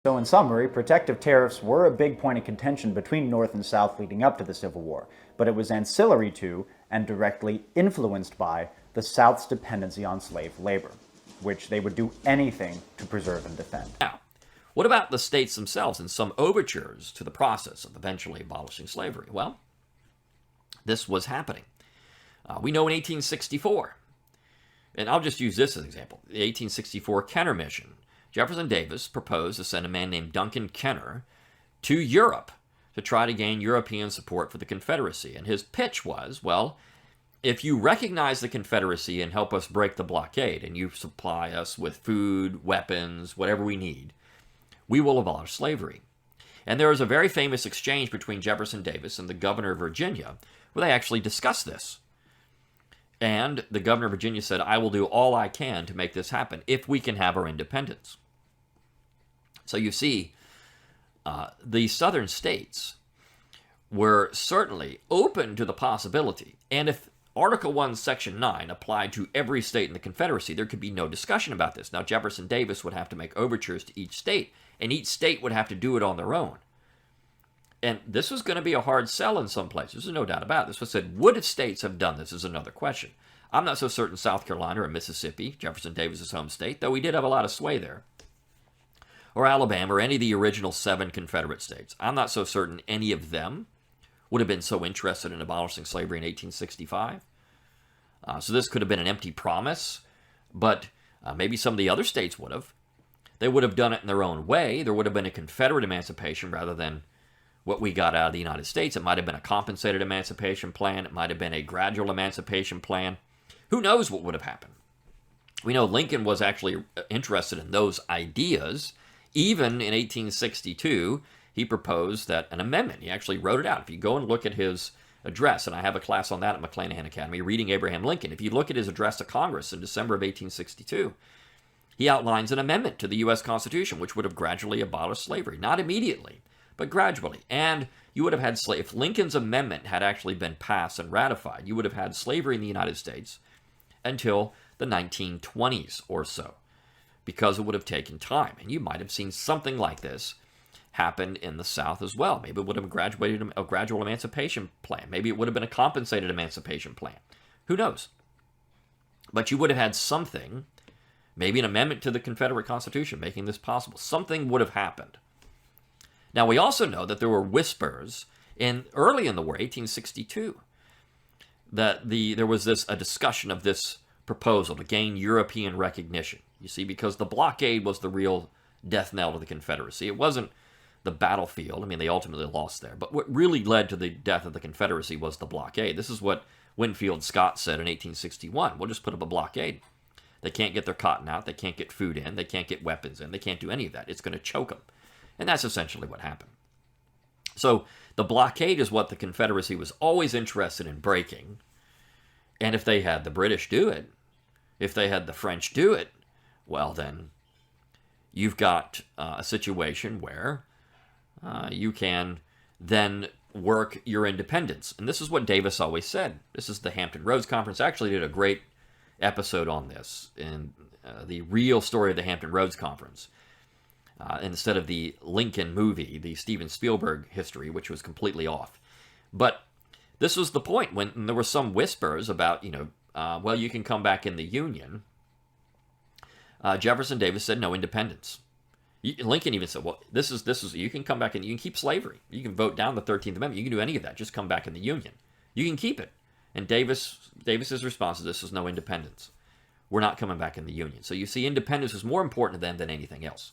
So in summary, protective tariffs were a big point of contention between North and South leading up to the Civil War, but it was ancillary to and directly influenced by the South's dependency on slave labor, which they would do anything to preserve and defend. Now, what about the states themselves and some overtures to the process of eventually abolishing slavery? Well, this was happening. We know in 1864, and I'll just use this as an example, the 1864 Kenner Mission. Jefferson Davis proposed to send a man named Duncan Kenner to Europe to try to gain European support for the Confederacy. And his pitch was, well, if you recognize the Confederacy and help us break the blockade, and you supply us with food, weapons, whatever we need, we will abolish slavery. And there is a very famous exchange between Jefferson Davis and the governor of Virginia where they actually discussed this. And the governor of Virginia said, I will do all I can to make this happen if we can have our independence. So you see, the southern states were certainly open to the possibility. And if Article 1, Section 9 applied to every state in the Confederacy, there could be no discussion about this. Now, Jefferson Davis would have to make overtures to each state, and each state would have to do it on their own. And this was going to be a hard sell in some places. There's no doubt about it. This was said, would states have done this is another question. I'm not so certain South Carolina or Mississippi, Jefferson Davis's home state, though he did have a lot of sway there, or Alabama, or any of the original 7 Confederate states. I'm not so certain any of them would have been so interested in abolishing slavery in 1865. So this could have been an empty promise, but maybe some of the other states would have. They would have done it in their own way. There would have been a Confederate emancipation rather than what we got out of the United States. It might have been a compensated emancipation plan. It might have been a gradual emancipation plan. Who knows what would have happened? We know Lincoln was actually interested in those ideas. Even in 1862, he proposed that an amendment, he actually wrote it out. If you go and look at his address, and I have a class on that at McClanahan Academy, Reading Abraham Lincoln. If you look at his address to Congress in December of 1862, he outlines an amendment to the U.S. Constitution, which would have gradually abolished slavery. Not immediately, but gradually. And you would have had slavery. If Lincoln's amendment had actually been passed and ratified, you would have had slavery in the United States until the 1920s or so, because it would have taken time. And you might have seen something like this happen in the South as well. Maybe it would have graduated a gradual emancipation plan. Maybe it would have been a compensated emancipation plan. Who knows? But you would have had something, maybe an amendment to the Confederate Constitution making this possible. Something would have happened. Now, we also know that there were whispers early in the war, 1862, that there was a discussion of this proposal to gain European recognition. You see, because the blockade was the real death knell to the Confederacy. It wasn't the battlefield. I mean, they ultimately lost there. But what really led to the death of the Confederacy was the blockade. This is what Winfield Scott said in 1861. We'll just put up a blockade. They can't get their cotton out. They can't get food in. They can't get weapons in. They can't do any of that. It's going to choke them. And that's essentially what happened. So the blockade is what the Confederacy was always interested in breaking. And if they had the British do it, if they had the French do it, well, then you've got a situation where you can then work your independence. And this is what Davis always said. This is the Hampton Roads Conference. I actually did a great episode on this in the real story of the Hampton Roads Conference. Instead of the Lincoln movie, the Steven Spielberg history, which was completely off. But this was the point when there were some whispers about, well, you can come back in the Union. Jefferson Davis said no independence. Lincoln even said, well, this is you can come back and you can keep slavery. You can vote down the 13th Amendment. You can do any of that. Just come back in the Union. You can keep it. And Davis's response to this is no independence. We're not coming back in the Union. So you see, independence was more important to them than anything else.